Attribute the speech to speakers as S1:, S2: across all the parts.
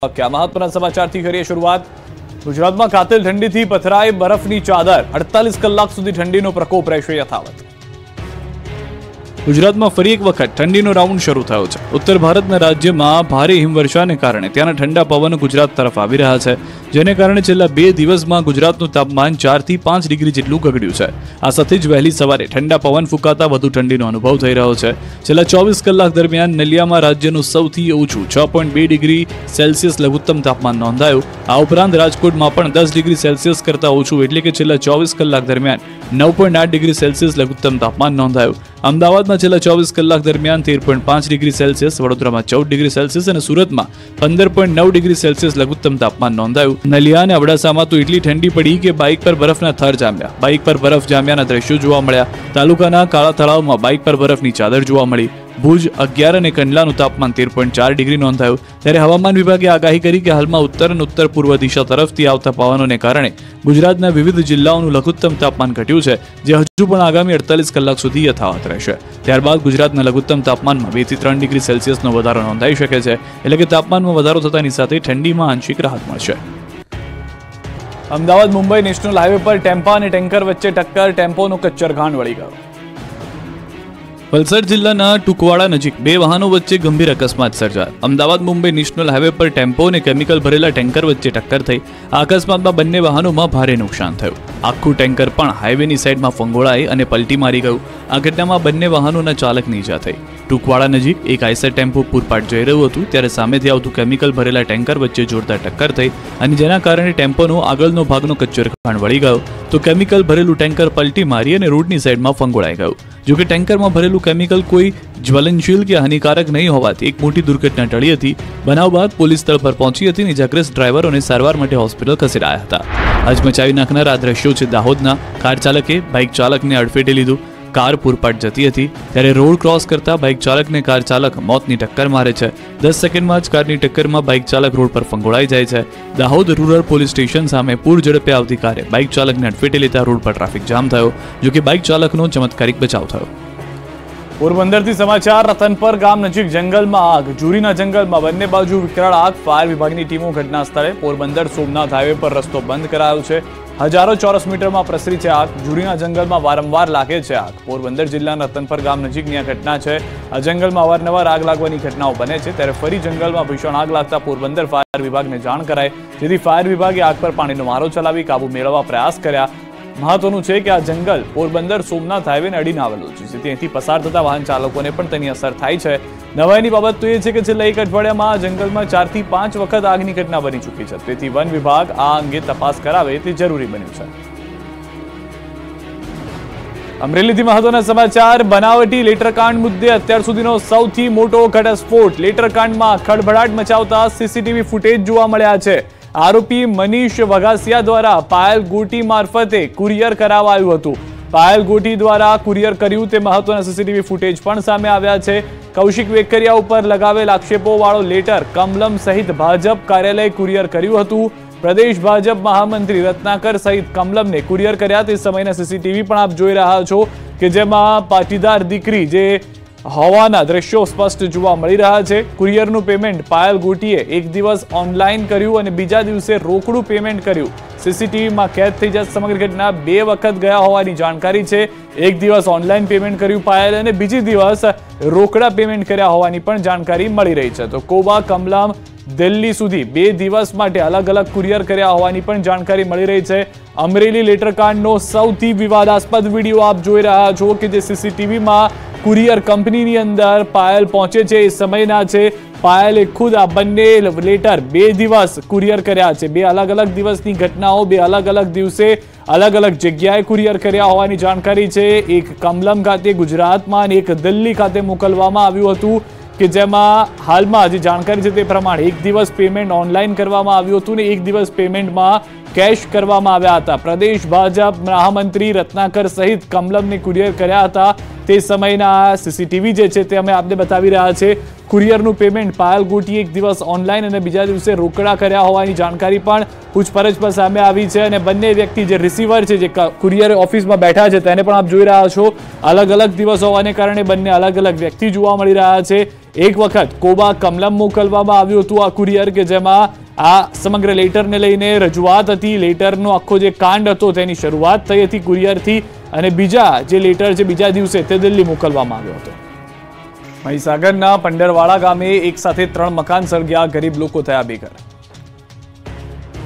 S1: क्या महत्वના સમાચારથી કરીએ શરૂઆત। ગુજરાતમાં કાતિલ ઠંડીથી પથરાઈ બરફની ચાદર, 48 કલાક સુધી ઠંડીનો પ્રકોપ રહેશે યથાવત। ગુજરાતમાં ફરી એક વખત ઠંડીનો રાઉન્ડ શરૂ થયો છે। ઉત્તર ભારતના રાજ્યમાં ભારે હિમવર્ષાને કારણે ત્યાંના ઠંડા પવનો ગુજરાત તરફ આવી રહ્યા છે, જેને કારણે છેલ્લા 2 દિવસમાં ગુજરાતનું તાપમાન 4 થી 5 ડિગ્રી જેટલું ગગડ્યું છે। આ સાથે જ વહેલી સવારે ઠંડા પવન ફૂંકાતા વધુ ઠંડીનો અનુભવ થઈ રહ્યો છે। છેલ્લા 24 કલાક દરમિયાન નલિયામાં રાજ્યનું સૌથી ઓછું 6.2 ડિગ્રી સેલ્સિયસ લઘુત્તમ તાપમાન નોંધાયું। આ ઉપરાંત રાજકોટમાં પણ 10 ડિગ્રી સેલ્સિયસ કરતાં ઓછું એટલે કે છેલ્લા 24 કલાક દરમિયાન 9.8 ડિગ્રી સેલ્સિયસ લઘુત્તમ તાપમાન નોંધાયું। અમદાવાદમાં છેલ્લા 24 કલાક દરમિયાન 13.5 ડિગ્રી સેલ્સિયસ, વડોદરામાં 14 ડિગ્રી સેલ્સિયસ અને સુરતમાં 15.9 ડિગ્રી સેલ્સિયસ લઘુત્તમ તાપમાન નોંધાયું। નલિયા અને અબડાસામાં તો એટલી ઠંડી પડી કે બાઇક પર બરફના થર જામ્યા। બાઇક પર બરફ જામ્યાના દ્રશ્યો જોવા મળ્યા। તાલુકાના કાળા તળાવમાં બાઇક પર બરફની ચાદર જોવા મળી। ભુજ 11 અને કંડલાનું તાપમાન 13.4 ડિગ્રી નોંધાયું। ત્યારે હવામાન વિભાગે આગાહી કરી કે હાલમાં ઉત્તર અને ઉત્તર પૂર્વ દિશા તરફથી આવતા પવનોને કારણે ગુજરાતના વિવિધ જિલ્લાઓનું લઘુત્તમ તાપમાન ઘટ્યું છે, જે હજુ પણ આગામી 48 કલાક સુધી યથાવત રહેશે। ત્યારબાદ ગુજરાતના લઘુત્તમ તાપમાનમાં 2 થી 3 ડિગ્રી સેલ્સિયસનો વધારો નોંધાઈ શકે છે, એટલે કે તાપમાનમાં વધારો થતાની સાથે ઠંડીમાં આંશિક રાહત મળશે। અમદાવાદ મુંબઈ નેશનલ હાઈવે પર ટેમ્પા અને ટેન્કર વચ્ચે ટક્કર, ટેમ્પોનો કચ્ચરઘાણ વળી ગયો। વલસાડ જિલ્લાના ટુકવાડા નજીક 2 વાહનો વચ્ચે ગંભીર અકસ્માત સર્જાયો। અમદાવાદ મુંબઈ નેશનલ હાઈવે પર ટેમ્પો અને કેમિકલ ભરેલા ટેન્કર વચ્ચે ટક્કર થઈ। આ અકસ્માતમાં બંને વાહનોમાં ભારે નુકસાન થયું। આખું ટેન્કર પણ હાઈવેની સાઈડમાં ફંગોળાઈ અને પલટી મારી ગયું। આ ઘટનામાં બંને વાહનોના ચાલકની ઈજા થઈ। ટુકવાડા નજીક એક આઈસર ટેમ્પો પૂરપાટ જઈ રહ્યું હતું, ત્યારે સામેથી આવતું કેમિકલ ભરેલા ટેન્કર વચ્ચે જોરદાર ટક્કર થઈ અને જેના કારણે ટેમ્પોનો આગળનો ભાગનો કચ્ચરઘાણ વળી ગયો, તો કેમિકલ ભરેલું ટેન્કર પલટી મારી અને રોડની સાઈડમાં ફંગોળાઈ ગયું। જોકે ટેન્કરમાં ભરેલું કેમિકલ કોઈ જ્વલનશીલ કે હાનિકારક નહીં હોવાથી એક મોટી દુર્ઘટના ટળી હતી। બનાવ બાદ પોલીસ સ્થળ પર પહોંચી હતી અને ઇજાગ્રસ્ત ડ્રાઈવરોને સારવાર માટે હોસ્પિટલ ખસેડાયા હતા। હચમચાવી નાખનાર આ દ્રશ્યો છે દાહોદના। કાર ચાલકે બાઇક ચાલકને અડફેટે લીધું। કાર પૂરપાટ જતી હતી ત્યારે રોડ ક્રોસ કરતા બાઇક ચાલકને કાર ચાલક મોતની ટક્કર મારે છે। 10 સેકન્ડમાં જ કારની ટક્કરમાં બાઇક ચાલક રોડ પર ફંગોળાઈ જાય છે। દાહોદ રૂરલ પોલીસ સ્ટેશન સામે પૂર ઝડપે આવતી કારે બાઇક ચાલકને અડફેટે લેતા રોડ પર ટ્રાફિક જામ થયો, જોકે બાઇક ચાલકનો ચમત્કારિક બચાવ થયો। પોરબંદરથી સમાચાર। રતનપર ગામ નજીક જંગલમાં આગ, જુરીના જંગલમાં બંને બાજુ વિકરાળ આગ। ફાયર વિભાગની ટીમો ઘટના સ્થળે। પોરબંદર સોમનાથ હાઈવે પર રસ્તો બંધ કરાયો છે। હજારો ચોરસ મીટરમાં પ્રસરી છે આગ। જુરીના જંગલમાં વારંવાર લાગે છે આગ। પોરબંદર જિલ્લાના રતનપર ગામ નજીકની આ ઘટના છે। આ જંગલમાં અવારનવાર આગ લાગવાની ઘટનાઓ બને છે, ત્યારે ફરી જંગલમાં ભીષણ આગ લાગતા પોરબંદર ફાયર વિભાગને જાણ કરાઈ, જેથી ફાયર વિભાગે આગ પર પાણીનો મારો ચલાવી કાબુ મેળવવા પ્રયાસ કર્યા। મહત્વનું છે કે આ જંગલ પોરબંદર સોમનાથ હાઈવેને અડીને આવેલું છે, જેથી અહીંથી પસાર થતા વાહન ચાલકોને પણ તેની અસર થાય છે। નવાઈની બાબત તો એ છે કે છેલ્લા 1 અઠવાડિયામાં આ જંગલમાં 4 થી 5 વખત આગની ઘટના બની ચૂકી છે, તેથી વન વિભાગ આ અંગે તપાસ કરાવે તે જરૂરી બન્યું છે। અમરેલીથી મહત્વના સમાચાર। બનાવટી લેટરકાંડ મુદ્દે અત્યાર સુધીનો સૌથી મોટો ઘટસ્ફોટ। લેટરકાંડમાં ખળભળાટ મચાવતા સીસીટીવી ફૂટેજ જોવા મળ્યા છે। આરોપી મનીષ વઘાસિયા દ્વારા પાયલ ગોટી મારફતે કુરિયર કરાવાયું હતું। પાયલ ગોટી દ્વારા કુરિયર કર્યું તે મહત્વના સીસીટીવી ફૂટેજ પણ સામે આવ્યા છે। કૌશિક વેકરિયા ઉપર લગાવેલ આક્ષેપોવાળો લેટર કમલમ સહિત ભાજપ કાર્યાલય કુરિયર કર્યું હતું। પ્રદેશ ભાજપ મહામંત્રી રત્નાકર સહિત કમલમને કુરિયર કર્યા તે સમયના સીસીટીવી પણ આપ જોઈ રહ્યા છો, કે જેમાં પાટીદાર દીકરી જે હોવાના દ્રશ્યો સ્પષ્ટ જોવા મળી રહ્યા છે। કુરિયરનું પેમેન્ટ પાયલ ગોટીએ એક દિવસ ઓનલાઈન કર્યું અને બીજા દિવસે રોકડું પેમેન્ટ કર્યું। સીસીટીવીમાં કેદ થઈ જત સમગ્ર ઘટના 2 વખત ગયા હોવાની જાણકારી છે। એક દિવસ ઓનલાઈન પેમેન્ટ કર્યું પાયલ અને બીજી દિવસ રોકડા પેમેન્ટ કર્યા હોવાની પણ જાણકારી મળી રહી છે। તો કોબા કમલમ દિલ્હી સુધી 2 દિવસ માટે અલગ અલગ કુરિયર કર્યા હોવાની પણ જાણકારી મળી રહી છે। અમરેલી લેટરકાંડનો સૌથી વિવાદાસ્પદ વિડીયો આપ જોઈ રહ્યા છો, કે જે સીસીટીવીમાં કુરિયર કંપનીની અંદર પાયલ પહોંચે છે એ સમયના છે। પાયલે ખુદ આ બંને લેટર 2 દિવસ કુરિયર કર્યા છે। 2 અલગ અલગ દિવસની ઘટનાઓ 2 અલગ અલગ દિવસે અલગ અલગ જગ્યાએ કુરિયર કર્યા હોવાની જાણકારી છે। એક કમલમ ખાતે ગુજરાતમાં અને એક દિલ્હી ખાતે મોકલવામાં આવ્યું હતું, કે જેમાં હાલમાં જે જાણકારી છે તે પ્રમાણે એક દિવસ પેમેન્ટ ઓનલાઈન કરવામાં આવ્યું હતું ને એક દિવસ પેમેન્ટમાં કેશ કરવામાં આવ્યા હતા। પ્રદેશ ભાજપ મહામંત્રી રત્નાકર સહિત કમલમને કુરિયર કર્યા હતા તે સમયના સીસીટીવી જે છે તે અમે આપને બતાવી રહ્યા છે। કુરિયરનું પેમેન્ટ પાયલ ગોટીએ એક દિવસ ઓનલાઈન અને બીજા દિવસે રોકડા કર્યા હોવાની જાણકારી પણ પૂછપરછ પર સામે આવી છે। અને બંને વ્યક્તિ જે રિસીવર છે, જે કુરિયર ઓફિસમાં બેઠા છે, તેને પણ આપ જોઈ રહ્યા છો। અલગ અલગ દિવસ હોવાને કારણે બંને અલગ અલગ વ્યક્તિ જોવા મળી રહ્યા છે। એક વખત કોબા કમલમ મોકલવામાં આવ્યું હતું આ કુરિયર, કે જેમાં આ સમગ્ર લેટરને લઈને રજૂઆત હતી. લેટરનો આખો જે કાંડ હતો તેની શરૂઆત થઈ હતી કુરિયરથી, અને બીજા જે લેટર છે બીજા દિવસે તે દિલ્હી મોકલવામાં આવ્યો હતો. મહીસાગરના પંડરવાડા ગામે એક સાથે 3 મકાન સળગ્યા, ગરીબ લોકો થયા બેઘર.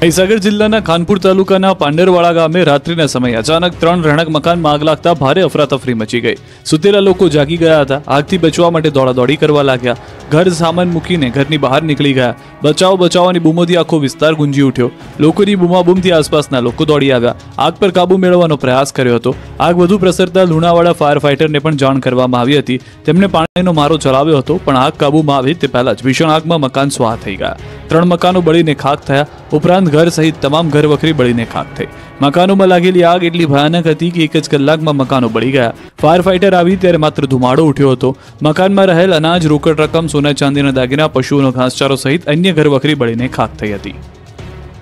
S1: મહીસાગર જિલ્લાના ખાનપુર તાલુકાના પાંડરવાડા ગામે રાત્રિના સમયે અચાનક 3 રહેણાંક મકાનમાં આગ લાગતા ભારે અફરાતફરી મચી ગઈ. સુતેલા લોકો જાગી ગયા હતા. આગથી બચવા માટે દોડાદોડી કરવા લાગ્યા. ઘર સામાન મૂકીને ઘરની બહાર નીકળી ગયા. બચાવ બચાવની બૂમોથી આખો વિસ્તાર ગુંજી ઉઠ્યો. લોકોની બૂમાબૂમથી આસપાસના લોકો દોડી આવ્યા. આગ પર કાબુ મેળવવાનો પ્રયાસ કર્યો હતો. આગ વધુ પ્રસરતા લુણાવાડા ફાયર ફાઈટરને પણ જાણ કરવામાં આવી હતી. તેમણે પાણીનો મારો ચલાવ્યો હતો, પણ આગ કાબૂમાં આવે તે પહેલા જ ભીષણ આગમાં મકાન સ્વાહ થઈ ગયા. 3 મકાનો બળીને ખાખ થયા. ઉપરાંત ઘર સહિત તમામ ઘર વખરી બળીને ખાખ થઈ. મકાનોમાં લાગેલી આગ એટલી ભયાનક હતી કે 1 જ કલાકમાં મકાનો બળી ગયા. ફાયર ફાઈટર આવી ત્યારે માત્ર ધુમાડો ઉઠ્યો હતો. મકાનમાં રહેલ અનાજ, રોકડ રકમ, સોના ચાંદીના દાગીના, પશુઓનો ઘાસચારો સહિત અન્ય ઘર વખરી બળીને ખાખ થઈ હતી.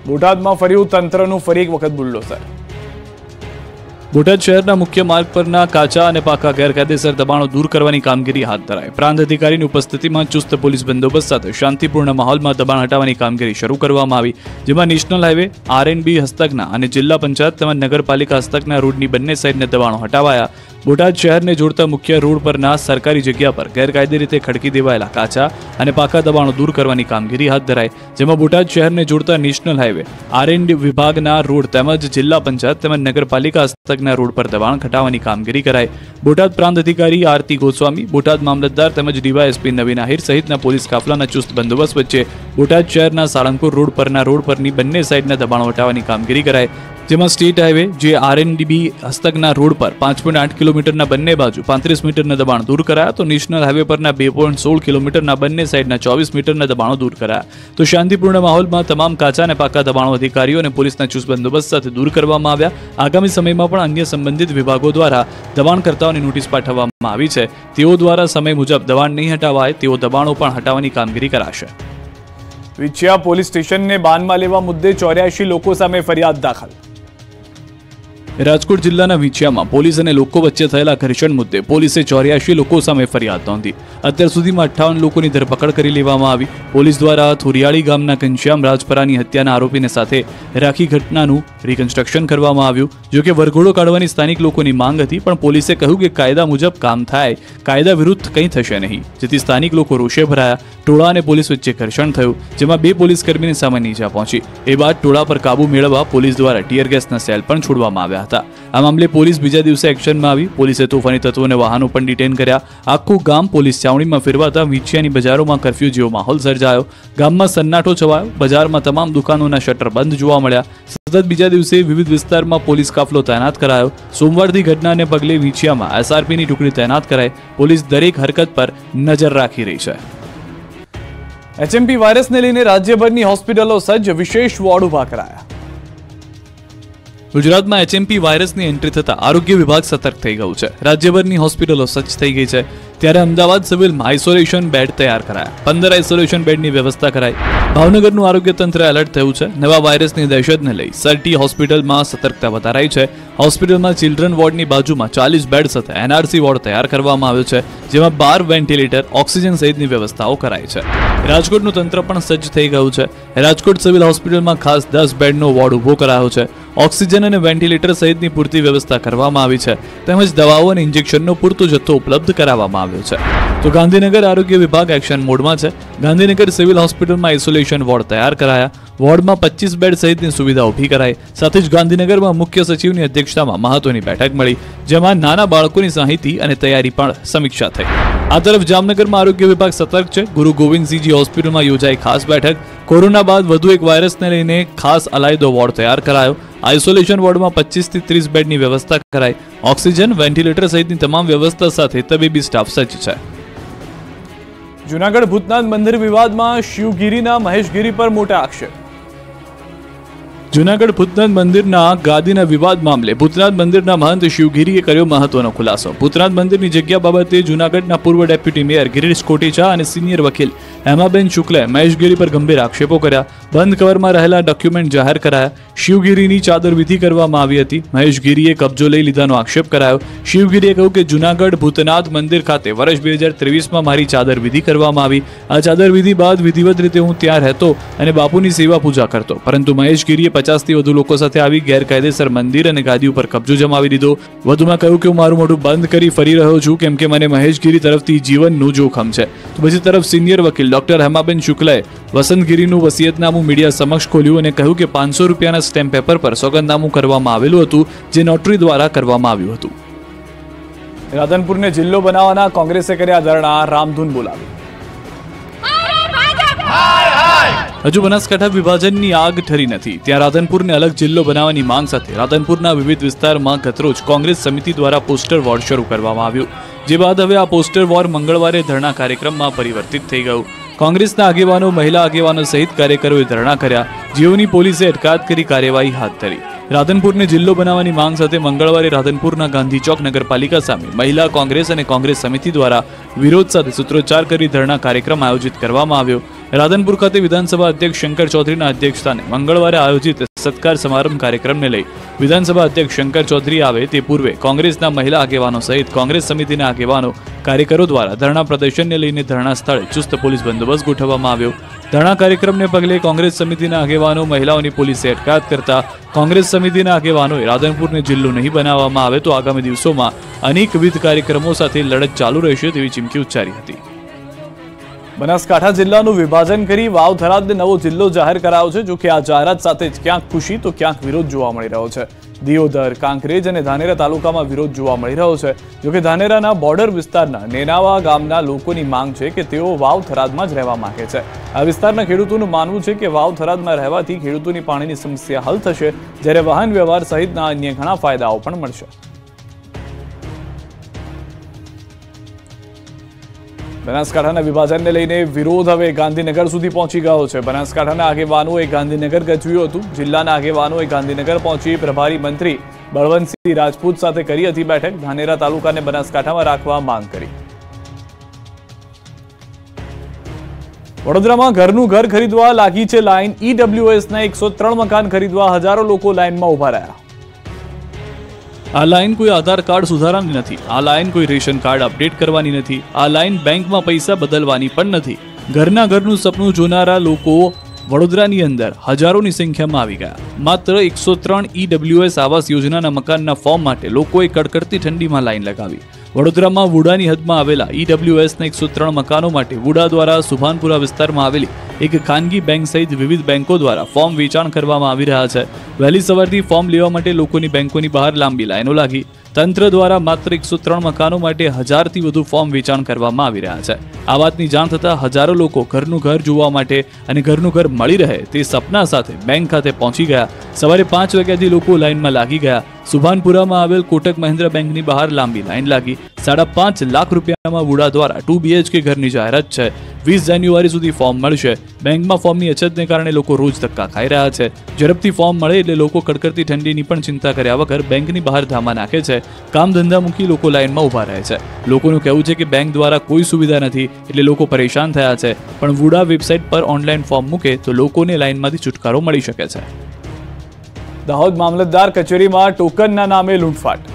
S1: બોટાદમાં ફર્યું તંત્રનું ફરી એક વખત બુલડોઝર. બોટાદ શહેરના મુખ્ય માર્ગ પરના કાચા અને પાકા ગેરકાયદેસર દબાણો દૂર કરવાની કામગીરી હાથ ધરાઈ. પ્રાંત અધિકારીની ઉપસ્થિતિમાં ચુસ્ત પોલીસ બંદોબસ્ત સાથે શાંતિપૂર્ણ માહોલમાં દબાણ હટાવવાની કામગીરી શરૂ કરવામાં આવી, જેમાં નેશનલ હાઈવે, આરએનબી હસ્તકના અને જિલ્લા પંચાયત તેમજ નગરપાલિકા હસ્તકના રોડની બંને સાઈડના દબાણો હટાવાયા. બોટાદ શહેરને જોડતા મુખ્ય રોડ પરના સરકારી જગ્યા પર ગેરકાયદે રીતે ખડકી દેવાયેલા કાચા અને પાકા દબાણો દૂર કરવાની કામગીરી હાથ ધરાઈ, જેમાં બોટાદ શહેરને જોડતા નેશનલ હાઈવે, આરએનડી વિભાગના રોડ તેમજ જિલ્લા પંચાયત તેમજ નગરપાલિકા હસ્તકના રોડ પર દબાણ હટાવવાની કામગીરી કરાઈ. બોટાદ પ્રાંત અધિકારી આરતી ગોસ્વામી, બોટાદ મામલતદાર તેમજ ડીવાયએસપી નવીન આહિર સહિતના પોલીસ કાફલાના ચુસ્ત બંદોબસ્ત વચ્ચે બોટાદ શહેરના સાળંગપુર રોડ પરની બંને સાઈડના દબાણો હટાવવાની કામગીરી કરાઈ, જેમાં સ્ટેટ હાઈવે જે આરએનડીબી હસ્તકના રોડ પર 5.8 કિલોમીટરના બંને બાજુ 35 મીટરના દબાણ દૂર કરાયા, તો નેશનલ હાઈવે પરના 2.16 કિલોમીટરના બંને સાઈડના 24 મીટરના દબાણો દૂર કરાયા. તો શાંતિપૂર્ણ માહોલમાં તમામ કાચા અને પાકા દબાણો અધિકારીઓ અને પોલીસના ચુસ્ત બંદોબસ્ત સાથે દૂર કરવામાં આવ્યા. આગામી સમયમાં પણ અન્ય સંબંધિત વિભાગો દ્વારા દબાણકર્તાઓની નોટિસ પાઠવવામાં આવી છે. તેઓ દ્વારા સમય મુજબ દબાણ નહીં હટાવાય તેઓ દબાણો પણ હટાવવાની કામગીરી કરાશે. વિછિયા પોલીસ સ્ટેશનને બાનમાં લેવા મુદ્દે 84 લોકો સામે ફરિયાદ દાખલ. રાજકોટ જિલ્લાના વિછિયામાં પોલીસ અને લોકો વચ્ચે થયેલા ઘર્ષણ મુદ્દે પોલીસે 84 લોકો સામે ફરિયાદ નોંધી. અત્યાર સુધીમાં 58 લોકોની ધરપકડ કરી લેવામાં આવી. પોલીસ દ્વારા થોરિયાળી ગામના ઘનશ્યામ રાજપરાની હત્યાના આરોપીને સાથે રાખી ઘટનાનું રિકન્સ્ટ્રક્શન કરવામાં આવ્યું. જોકે વરઘોડો કાઢવાની સ્થાનિક લોકોની માંગ હતી, પણ પોલીસે કહ્યું કે કાયદા મુજબ કામ થાય, કાયદા વિરુદ્ધ કંઈ થશે નહીં, જેથી સ્થાનિક લોકો રોષે ભરાયા. ટોળા અને પોલીસ વચ્ચે ઘર્ષણ થયું, જેમાં 2 પોલીસ કર્મીને સામાન્ય ઈજા પહોંચી. એ બાદ ટોળા પર કાબુ મેળવવા પોલીસ દ્વારા ટીયર ગેસના સેલ પણ છોડવામાં આવ્યા હતા. આ મામલે પોલીસ બીજા દિવસે એક્શનમાં આવી. પોલીસે તોફાની તત્વોને વાહનો પણ ડિટેન કર્યા. આખું ગામ પોલીસ છાવણીમાં ફેરવાતા વિછિયાની બજારોમાં કર્ફ્યુ જેવો માહોલ સર્જાયો. ગામમાં સન્નાટો છવાયો. બજારમાં તમામ દુકાનોના શટર બંધ જોવા મળ્યા. સતત બીજા દિવસે વિવિધ વિસ્તારમાં પોલીસ કાફલો તૈનાત કરાયો. સોમવારથી ઘટનાને પગલે વિછિયામાં એસઆરપીની ટુકડી તૈનાત કરાઈ. પોલીસ દરેક હરકત પર નજર રાખી રહી છે. એચએમપી વાયરસને લઈને રાજ્યભરની હોસ્પિટલો સજ્જ, વિશેષ વોર્ડ ઉભા કરાયા. ગુજરાતમાં એચએમપી વાયરસની એન્ટ્રી થતા આરોગ્ય વિભાગ સતર્ક થઈ ગયું છે. રાજ્યભરની હોસ્પિટલો સજ્જ થઈ ગઈ છે. ત્યારે અમદાવાદ સિવિલમાં આઇસોલેશન બેડ તૈયાર કરાયા. 15 આઇસોલેશન બેડની વ્યવસ્થા કરાઈ. ભાવનગરનું આરોગ્ય તંત્ર એલર્ટ થયું છે. નવા વાયરસની દહેશતને લઈ સરટી હોસ્પિટલમાં સતર્કતા વધારાઈ છે. હોસ્પિટલમાં ચિલ્ડ્રન વોર્ડની બાજુમાં 40 બેડ સાથે એનઆરસી વોર્ડ તૈયાર કરવામાં આવ્યો છે, જેમાં 12 વેન્ટિલેટર, ઓક્સિજન સહિતની વ્યવસ્થાઓ કરાઈ છે. રાજકોટનું તંત્ર પણ સજ્જ થઈ ગયું છે. રાજકોટ સિવિલ હોસ્પિટલમાં ખાસ 10 બેડનો વોર્ડ ઉભો કરાયો છે. ઓક્સિજન અને વેન્ટિલેટર સહિતની પૂરતી વ્યવસ્થા કરવામાં આવી છે, તેમજ દવાઓ અને ઇન્જેક્શનનો પૂરતો જથ્થો ઉપલબ્ધ કરાવવામાં આવ્યો છે. તો ગાંધીનગર આરોગ્ય વિભાગ એક્શન મોડમાં છે. ગાંધીનગર સિવિલ હોસ્પિટલમાં આઇસોલેશન વોર્ડ તૈયાર કરાયા. વોર્ડમાં 25 બેડ સહિતની સુવિધા ઊભી કરાઈ. સાથે જ ગાંધીનગરમાં મુખ્ય સચિવની અધ્યક્ષતામાં મહત્વની બેઠક મળી, જેમાં નાના બાળકોની માહિતી અને તૈયારી પણ સમીક્ષા થઈ. આ તરફ જામનગરમાં આરોગ્ય વિભાગ સતર્ક છે. ગુરુ ગોવિંદસિંહજી હોસ્પિટલમાં યોજાઈ ખાસ બેઠક. કોરોના બાદ વધુ એક વાયરસને લઈને ખાસ અલાયદો વોર્ડ તૈયાર કરાયો. આઇસોલેશન વોર્ડમાં 25 થી 30 બેડની વ્યવસ્થા કરાઈ. ઓક્સિજન, વેન્ટિલેટર સહિતની તમામ વ્યવસ્થા સાથે તબીબી સ્ટાફ સજ્જ છે. જૂનાગઢ ભૂતનાથ મંદિર વિવાદમાં શિવગીરીના મહેશગીરી પર મોટા આક્ષેપ. જૂનાગઢ ભૂતનાથ મંદિરના ગાદીના વિવાદ મામલે ભૂતનાથ મંદિરના મહંત શિવગીરીએ કર્યો મહત્વનો ખુલાસો. ભૂતનાથ મંદિરની જગ્યા બાબતે જૂનાગઢના પૂર્વ ડેપ્યુટી મેયર ગિરીશ કોટેચા અને સિનિયર વકીલ હેમાબેન શુક્લે મહેશગીરી પર ગંભીર આક્ષેપો કર્યા. બંધ કવરમાં રહેલા ડોક્યુમેન્ટ જાહેર કરાયા. શિવગીરીની ચાદર વિધિ કરવામાં આવી હતી. મહેશગીરીએ કબજો લઈ લીધાનો આક્ષેપ કરાયો. શિવગીરીએ કહ્યું કે જૂનાગઢ ભૂતનાથ મંદિર ખાતે વર્ષ 2023માં મારી ચાદર વિધિ કરવામાં આવી. આ ચાદર વિધિ બાદ વિધિવત રીતે હું ત્યાં રહેતો અને બાપુની સેવા પૂજા કરતો, પરંતુ મહેશગીરીએ 50થી વધુ લોકો સાથે આવી ગેરકાયદેસર મંદિર અને ગાદી ઉપર કબજો જમાવી દીધો. વધુમાં કહ્યું કે હું મારું મોઢું બંધ કરી ફરી રહ્યો છું કેમ કે મને મહેશગીરી તરફથી જીવનનું જોખમ છે. તો બીજી તરફ સિનિયર વકીલ ડોક્ટર હેમાબેન શુક્લાએ વસંતગીરીનું વસિયતનામું મીડિયા સમક્ષ ખોલ્યું અને કહ્યું કે 500 રૂપિયાના સ્ટેમ્પ પેપર પર સોગંદનામું કરવામાં આવેલું હતું, જે નોટરી દ્વારા કરવામાં આવ્યું હતું. રાધનપુરને જિલ્લો બનાવવાના કોંગ્રેસે કર્યા ધરણા, રામધૂન બોલાવી. હજુ બનાસકાંઠા વિભાજનની આગ ઠરી નથી, ત્યાં રાધનપુરને અલગ જિલ્લો બનાવવાની માંગ સાથે રાધનપુરના વિવિધ વિસ્તારમાં ગતરોજ કોંગ્રેસ સમિતિ દ્વારા પોસ્ટર વોર શરૂ કરવામાં આવ્યું. જે બાદ હવે આ પોસ્ટર વોર મંગળવારે ધરણા કાર્યક્રમમાં પરિવર્તિત થઈ ગયું. કોંગ્રેસના આગેવાનો, મહિલા આગેવાનો સહિત કાર્યકરોએ ધરણા કર્યા, જેઓની પોલીસે અટકાયત કરી કાર્યવાહી હાથ ધરી. રાધનપુરને જિલ્લો બનાવવાની માંગ સાથે મંગળવારે રાધનપુરના ગાંધી ચોક નગરપાલિકા સામે મહિલા કોંગ્રેસ અને કોંગ્રેસ સમિતિ દ્વારા વિરોધ સાથે સૂત્રોચ્ચાર કરી ધરણા કાર્યક્રમ આયોજિત કરવામાં આવ્યો. રાધનપુર ખાતે વિધાનસભા અધ્યક્ષ શંકર ચૌધરીના અધ્યક્ષસ્થાને મંગળવારે આયોજિત સત્કાર સમારંભ કાર્યક્રમને લઈ વિધાનસભા અધ્યક્ષ શંકર ચૌધરી આવે તે પૂર્વે કોંગ્રેસના મહિલા આગેવાનો સહિત કોંગ્રેસ સમિતિના આગેવાનો, કાર્યકરો દ્વારા ધરણા પ્રદર્શનને લઈને ધરણા સ્થળે ચુસ્ત પોલીસ બંદોબસ્ત ગોઠવવામાં આવ્યો. ધરણા કાર્યક્રમને પગલે કોંગ્રેસ સમિતિના આગેવાનો, મહિલાઓની પોલીસે અટકાયત કરતા કોંગ્રેસ સમિતિના આગેવાનોએ રાધનપુરને જિલ્લો નહીં બનાવવામાં આવે તો આગામી દિવસોમાં અનેકવિધ કાર્યક્રમો સાથે લડત ચાલુ રહેશે તેવી ચીમકી ઉચ્ચારી હતી. બનાસકાંઠા જિલ્લાનું વિભાજન કરી વાવ થરાદને નવો જિલ્લો જાહેર કરાયો છે. જો કે આ જાહેરાત સાથે જ ક્યાંક ખુશી તો ક્યાંક વિરોધ જોવા મળી રહ્યો છે. દિયોદર, કાંકરેજ અને ધાનેરા તાલુકામાં વિરોધ જોવા મળી રહ્યો છે. જો કે ધાનેરાના બોર્ડર વિસ્તારના નેનાવા ગામના લોકોની માંગ છે કે તેઓ વાવ થરાદમાં જ રહેવા માંગે છે. આ વિસ્તારના ખેડૂતોનું માનવું છે કે વાવ થરાદમાં રહેવાથી ખેડૂતોની પાણીની સમસ્યા હલ થશે, જ્યારે વાહન વ્યવહાર સહિતના અન્ય ઘણા ફાયદાઓ પણ મળશે. બનાસકાંઠાના વિભાજનને લઈને વિરોધ હવે ગાંધીનગર સુધી પહોંચી ગયો છે. બનાસકાંઠાના આગેવાનોએ ગાંધીનગર ગજવ્યું હતું. જિલ્લાના આગેવાનોએ ગાંધીનગર પહોંચી પ્રભારી મંત્રી બળવંતસિંહ રાજપૂત સાથે કરી હતી બેઠક. ધાનેરા તાલુકાને બનાસકાંઠામાં રાખવા માંગ કરી. વડોદરામાં ઘરનું ઘર ખરીદવા લાગી છે લાઈન. ઈડબ્લ્યુએસના 103 મકાન ખરીદવા હજારો લોકો લાઈનમાં ઉભા રહ્યા. આ લાઈન કોઈ આધાર કાર્ડ સુધારવાની નથી. આ લાઈન કોઈ રેશન કાર્ડ અપડેટ કરવાની નથી. આ લાઈન બેંકમાં પૈસા બદલવાની પણ નથી. ઘરના ઘરનું સપનું જોનારા લોકો વડોદરાની અંદર હજારોની સંખ્યામાં આવી ગયા. માત્ર 103 ઈડબ્લ્યુએસ આવાસ યોજનાના મકાનના ફોર્મ માટે લોકોએ કડકડતી ઠંડીમાં લાઈન લગાવી. વડોદરામાં વુડાની હદમાં આવેલા ઈડબ્લ્યુએસના 103 મકાનો માટે વુડા દ્વારા સુભાનપુરા વિસ્તારમાં આવેલી એક ખાનગી બેંક સહિત વિવિધ બેંકો દ્વારા ફોર્મ વેચાણ કરવામાં આવી રહ્યા છે. વહેલી સવારથી ફોર્મ લેવા માટે લોકોની બેંકોની બહાર લાંબી લાઈનો લાગી. તંત્ર દ્વારા માત્ર 103 મકાનો માટે 1000થી વધુ ફોર્મ વેચાણ કરવામાં આવી રહ્યા છે. આ વાતની જાણ થતાં હજારો લોકો ઘરનું ઘર જોવા માટે અને ઘરનું ઘર મળી રહે તે સપના સાથે બેંક ખાતે પહોંચી ગયા. સવારે 5 વાગ્યાથી લોકો લાઈનમાં લાગી ગયા. સુભાનપુરામાં આવેલ કોટક મહિન્દ્રા બેંકની બહાર લાંબી લાઈન લાગી. 5.5 લાખ રૂપિયામાં વુડા દ્વારા 2 BHK ઘરની જાહેરાત છે. 20 જાન્યુઆરી સુધી ફોર્મ મળશે. બેંકમાં ફોર્મની અછતને કારણે લોકો રોજ ધક્કા ખાઈ રહ્યા છે. ઝડપથી ફોર્મ મળે એટલે લોકો કડકડતી ઠંડીની પણ ચિંતા કર્યા વગર બેંકની બહાર ધામા નાખે છે. કામ ધંધા મૂકી લોકો લાઈનમાં ઊભા રહે છે. લોકોનું કહેવું છે કે બેંક દ્વારા કોઈ સુવિધા નથી એટલે લોકો પરેશાન થયા છે. પણ વુડા વેબસાઇટ પર ઓનલાઈન ફોર્મ મૂકે તો લોકોને લાઈનમાંથી છુટકારો મળી શકે છે. દાહોદ મામલતદાર કચેરીમાં ટોકનના નામે લૂંટફાટ.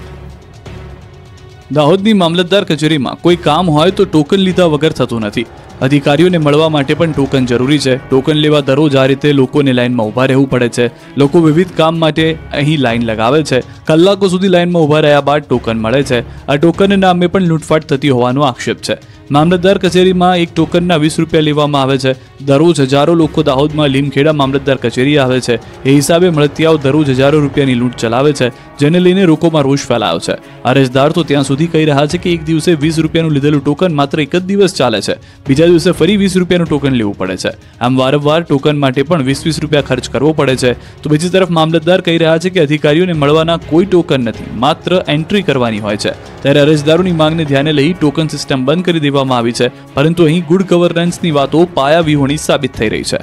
S1: દાહોદની મામલતદાર કચેરીમાં કોઈ કામ હોય તો ટોકન લીધા વગર થતું નથી. અધિકારીઓને મળવા માટે પણ ટોકન જરૂરી છે. ટોકન લેવા દરરોજ આ રીતે લોકોને લાઈનમાં ઊભા રહેવું પડે છે. લોકો વિવિધ કામ માટે અહીં લાઈન લગાવે છે. કલાકો સુધી લાઈનમાં ઊભા રહ્યા બાદ ટોકન મળે છે. આ ટોકનના નામે પણ લૂંટફાટ થતી હોવાનો આક્ષેપ છે. મામલતદાર કચેરીમાં એક ટોકનના 20 રૂપિયા લેવામાં આવે છે. દરરોજ હજારો લોકો દાહોદમાં લીમખેડા મામલતદાર કચેરી આવે છે. એ હિસાબે મળતિયાઓ દરરોજ હજારો રૂપિયાની લૂંટ ચલાવે છે, જેને લઈને લોકોમાં રોષ ફેલાયો છે. અરજદાર તો ત્યાં સુધી કહી રહ્યા છે કે એક દિવસે 20 રૂપિયાનું લીધેલું ટોકન માત્ર એક જ દિવસ ચાલે છે. બીજા દિવસે ફરી 20 રૂપિયાનું ટોકન લેવું પડે છે. આમ વારંવાર ટોકન માટે પણ 20 રૂપિયા ખર્ચ કરવો પડે છે. તો બીજી તરફ મામલતદાર કહી રહ્યા છે કે અધિકારીઓને મળવાના કોઈ ટોકન નથી, માત્ર એન્ટ્રી કરવાની હોય છે. ત્યારે અરજદારોની માંગને ધ્યાને લઈ ટોકન સિસ્ટમ બંધ કરી દેવામાં આવી છે. પરંતુ અહીં ગુડ ગવર્નન્સની વાતો પાયાવિહોણી સાબિત થઈ રહી છે.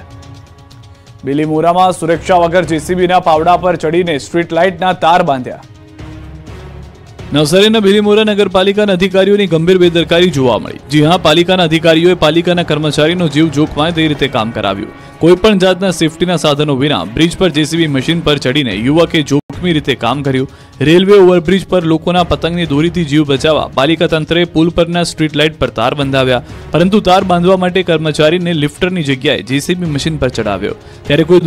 S1: બિલીમોરામાં સુરક્ષા વગર જેસીબીના પાવડા પર ચડીને સ્ટ્રીટ લાઇટના તાર બાંધ્યા. નવસારીના બિલીમોરા નગરપાલિકાના અધિકારીઓની ગંભીર બેદરકારી જોવા મળી। જી હા, પાલિકાના અધિકારીઓએ પાલિકાના કર્મચારીનો જીવ જોખમાય તે રીતે કામ કરાવ્યું। કોઈપણ જાતના સેફટીના સાધનો વિના બ્રિજ પર જેસીબી મશીન પર ચડીને યુવકે જોખમી રીતે કામ કર્યું। રેલવે ઓવરબ્રિજ પર લોકોના પતંગની દોરીથી જીવ બચાવવા પાલિકા તંત્રે પુલ પરના સ્ટ્રીટ લાઇટ પર તાર બંધાવ્યા, પરંતુ તાર બાંધવા માટે કર્મચારીને લિફ્ટરની જગ્યાએ જેસીબી મશીન પર ચડાવ્યો, ત્યારે કોઈ